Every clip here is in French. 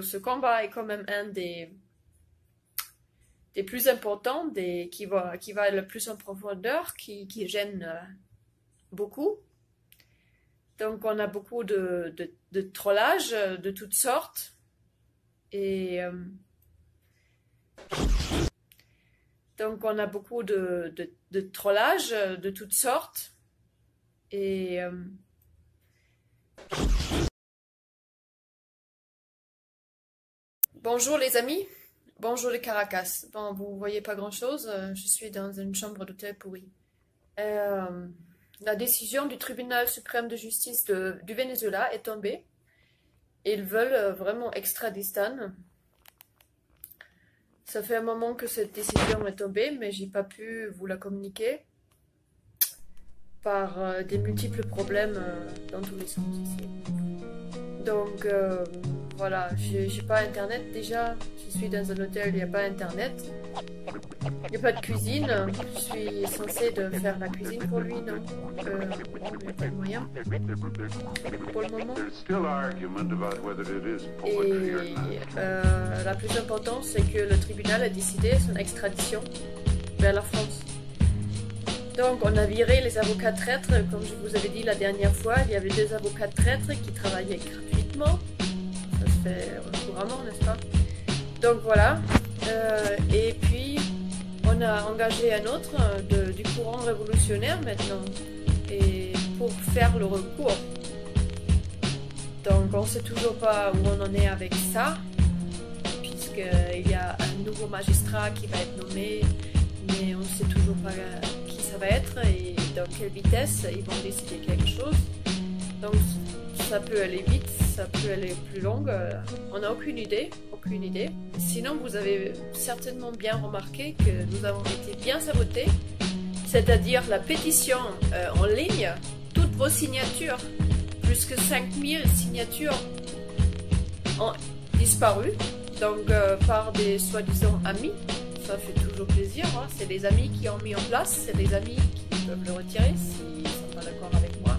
ce combat est quand même un des plus importants, qui va le plus en profondeur, qui gêne beaucoup. Donc on a beaucoup de trollage de toutes sortes. Et donc on a beaucoup de trollage de toutes sortes. Et bonjour les amis, bonjour les Caracas. Bon, vous voyez pas grand-chose, je suis dans une chambre d'hôtel pourrie. La décision du tribunal suprême de justice du Venezuela est tombée. Ils veulent vraiment extrader Stan. Ça fait un moment que cette décision est tombée, mais j'ai pas pu vous la communiquer par des multiples problèmes dans tous les sens ici. Donc voilà, j'ai pas internet déjà, je suis dans un hôtel, il n'y a pas internet, il n'y a pas de cuisine, je suis censée de faire la cuisine pour lui, non, il n'y a pas de moyen pour le moment. Et la plus importante, c'est que le tribunal a décidé son extradition vers la France. Donc on a viré les avocats traîtres, comme je vous avais dit la dernière fois, il y avait 2 avocats traîtres qui travaillaient gratuitement. Ça se fait couramment, n'est-ce pas? Donc voilà. Et puis on a engagé un autre du courant révolutionnaire maintenant, et pour faire le recours. Donc on ne sait toujours pas où on en est avec ça, puisqu'il y a un nouveau magistrat qui va être nommé, mais on ne sait toujours pas qui ça va être et dans quelle vitesse ils vont décider quelque chose. Donc ça peut aller vite, ça peut aller plus long, on n'a aucune idée. Sinon vous avez certainement bien remarqué que nous avons été bien sabotés, c'est-à-dire la pétition en ligne, toutes vos signatures, plus que 5000 signatures ont disparu, donc par des soi-disant amis. Ça fait toujours plaisir, hein. C'est des amis qui ont mis en place, c'est des amis qui peuvent le retirer s'ils ne sont pas d'accord avec moi.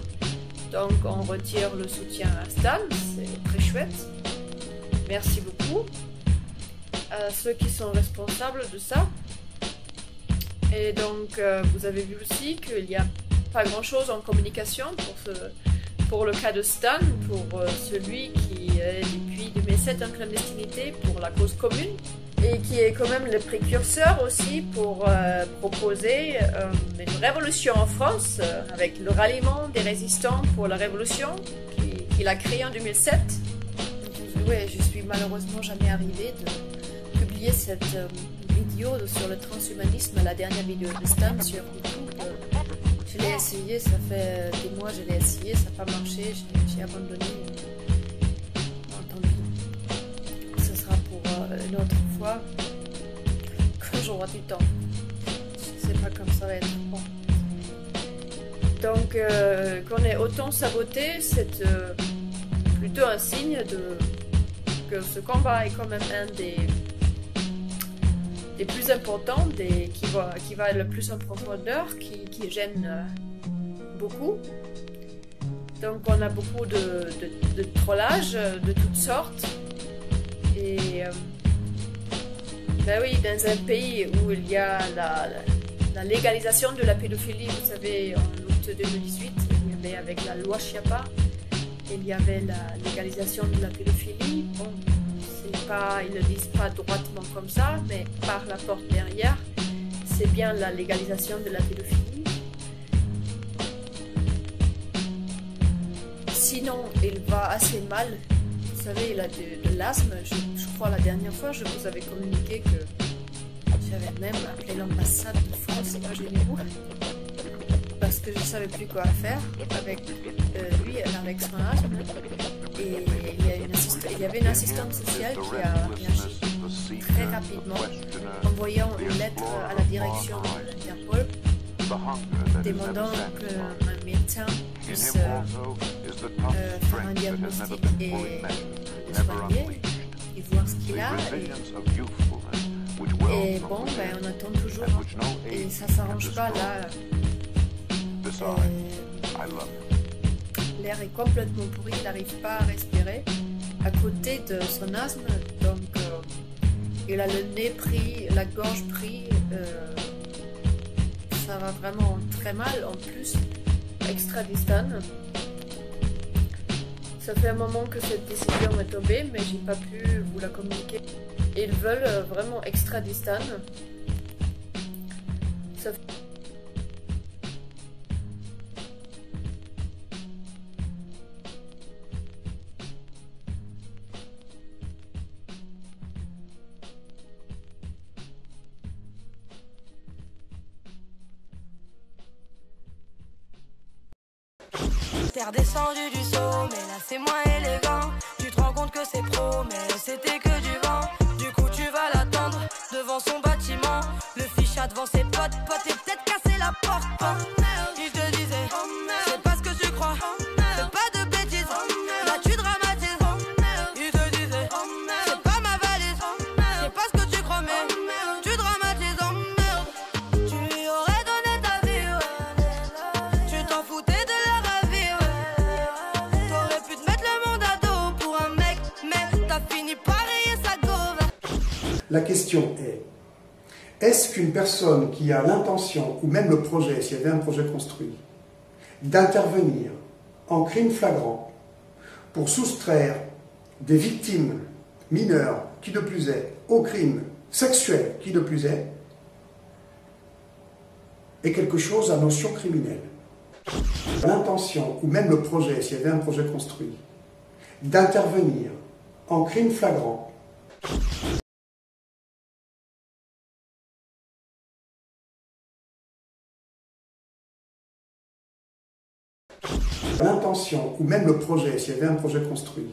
Donc on retire le soutien à Stan, c'est très chouette. Merci beaucoup à ceux qui sont responsables de ça. Et donc vous avez vu aussi qu'il n'y a pas grand chose en communication pour le cas de Stan, pour celui qui est depuis 2007 en clandestinité pour la cause commune, et qui est quand même le précurseur aussi pour proposer une révolution en France, avec le ralliement des résistants pour la révolution qu'il a créé en 2007. Ouais, je suis malheureusement jamais arrivée de publier cette vidéo sur le transhumanisme, la dernière vidéo de Stan sur YouTube. Je l'ai essayé, ça fait des mois, je l'ai essayé, ça n'a pas marché, j'ai abandonné. Tant pis. Ce sera pour une autre fois, quand j'aurai du temps. Je sais pas comme ça va être. Bon. Donc, qu'on ait autant saboté, c'est plutôt un signe que ce combat est quand même un des plus importants, qui va le plus en profondeur, qui gêne beaucoup. Donc on a beaucoup de trollage de toutes sortes. Et ben oui, dans un pays où il y a la légalisation de la pédophilie, vous savez, en août 2018, il y avait avec la loi Chiappa, il y avait la légalisation de la pédophilie. Bon, ils ne le disent pas droitement comme ça, mais par la porte derrière, c'est bien la légalisation de la pédophilie. Sinon, il va assez mal. Vous savez, il a de l'asthme. Je crois la dernière fois, je vous avais communiqué que j'avais même appelé l'ambassade de France imaginez-vous, parce que je ne savais plus quoi faire avec lui, avec son asthme. Et il y avait une assistante sociale qui a réagi très rapidement, envoyant une lettre à la direction de l'Interpol, demandant qu'un médecin puisse faire un diagnostic et le soigner, et voir ce qu'il a. Et bon, ben, on attend toujours, et ça s'arrange pas là. L'air est complètement pourri, il n'arrive pas à respirer. à côté de son asthme, donc il a le nez pris, la gorge pris, ça va vraiment très mal. En plus, extradistane. Ça fait un moment que cette décision est tombée, mais j'ai pas pu vous la communiquer. Ils veulent vraiment extradistane. Ça fait... T'es redescendu du saut, mais là c'est moins élégant. Tu te rends compte que c'est pro, mais c'était que du vent. Du coup tu vas l'attendre devant son bâtiment. Le ficha devant ses potes et peut-être casser la porte. Il te disait, c'est pas ce que tu crois. Fais pas de bêtises, là tu dramatises. Il te disait, c'est pas ma valise. C'est pas ce que tu crois, mais tu dramatises. Oh merde, tu lui aurais donné ta vie, ouais. Tu t'en foutais de la ravir, ouais. T'aurais pu te mettre le monde à dos pour un mec, mais t'as fini par rayer sa gauve. La question est-ce qu'une personne qui a l'intention, ou même le projet, s'il y avait un projet construit, d'intervenir en crime flagrant pour soustraire des victimes mineures, qui de plus est, au crime sexuel, qui de plus est quelque chose à notion criminelle. L'intention, ou même le projet, s'il y avait un projet construit, d'intervenir en crime flagrant l'intention, ou même le projet, s'il y avait un projet construit,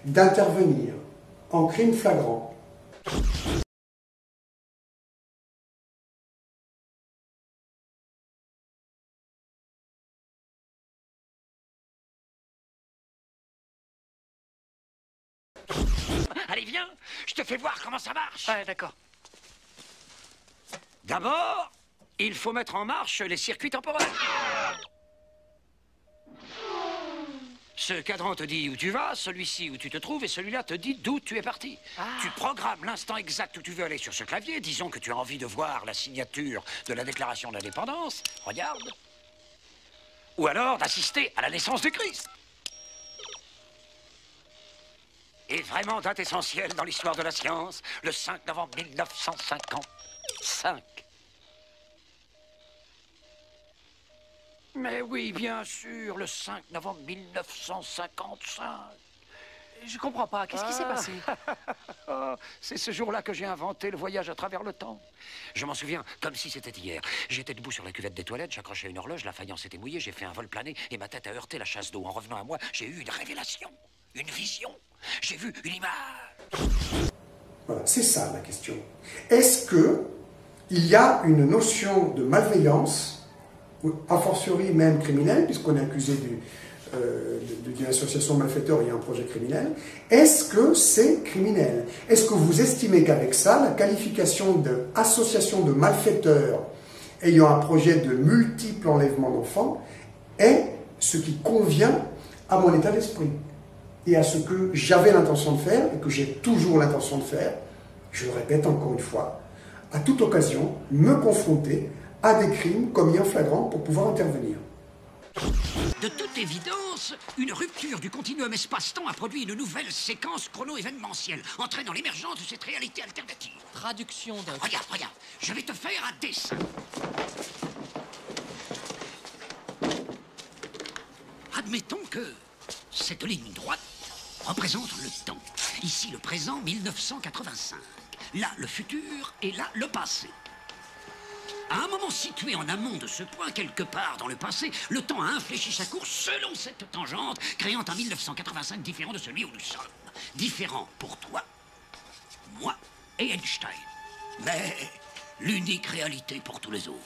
d'intervenir en crime flagrant Allez, viens, je te fais voir comment ça marche. Ouais, d'accord. D'abord, il faut mettre en marche les circuits temporels. Ce cadran te dit où tu vas, celui-ci où tu te trouves, et celui-là te dit d'où tu es parti. Tu programmes l'instant exact où tu veux aller sur ce clavier. Disons que tu as envie de voir la signature de la déclaration d'indépendance. Regarde. Ou alors d'assister à la naissance du Christ. Et vraiment date essentielle dans l'histoire de la science, le 5 novembre 1955. Mais oui, bien sûr, le 5 novembre 1955. Je comprends pas, qu'est-ce qui s'est passé? Oh, c'est ce jour-là que j'ai inventé le voyage à travers le temps. Je m'en souviens comme si c'était hier. J'étais debout sur la cuvette des toilettes, j'accrochais une horloge, la faïence était mouillée, j'ai fait un vol plané et ma tête a heurté la chasse d'eau. En revenant à moi, j'ai eu une révélation, une vision. J'ai vu une image. Voilà, c'est ça la question. Est-ce qu'il y a une notion de malveillance, a fortiori même criminelle, puisqu'on est accusé d'une association de malfaiteurs, il y a un projet criminel. Est-ce que c'est criminel? Est-ce que vous estimez qu'avec ça, la qualification d'association de malfaiteurs ayant un projet de multiples enlèvements d'enfants est ce qui convient à mon état d'esprit et à ce que j'avais l'intention de faire et que j'ai toujours l'intention de faire, je le répète encore une fois, à toute occasion, me confronter à des crimes commis en flagrant pour pouvoir intervenir. De toute évidence, une rupture du continuum espace-temps a produit une nouvelle séquence chrono-événementielle, entraînant l'émergence de cette réalité alternative. Traduction de... Regarde, regarde, je vais te faire un dessin. Admettons que cette ligne droite représente le temps. Ici, le présent, 1985. Là, le futur, et là, le passé. À un moment situé en amont de ce point, quelque part dans le passé, le temps a infléchi sa course selon cette tangente, créant un 1985 différent de celui où nous sommes. Différent pour toi, moi et Einstein. Mais l'unique réalité pour tous les autres.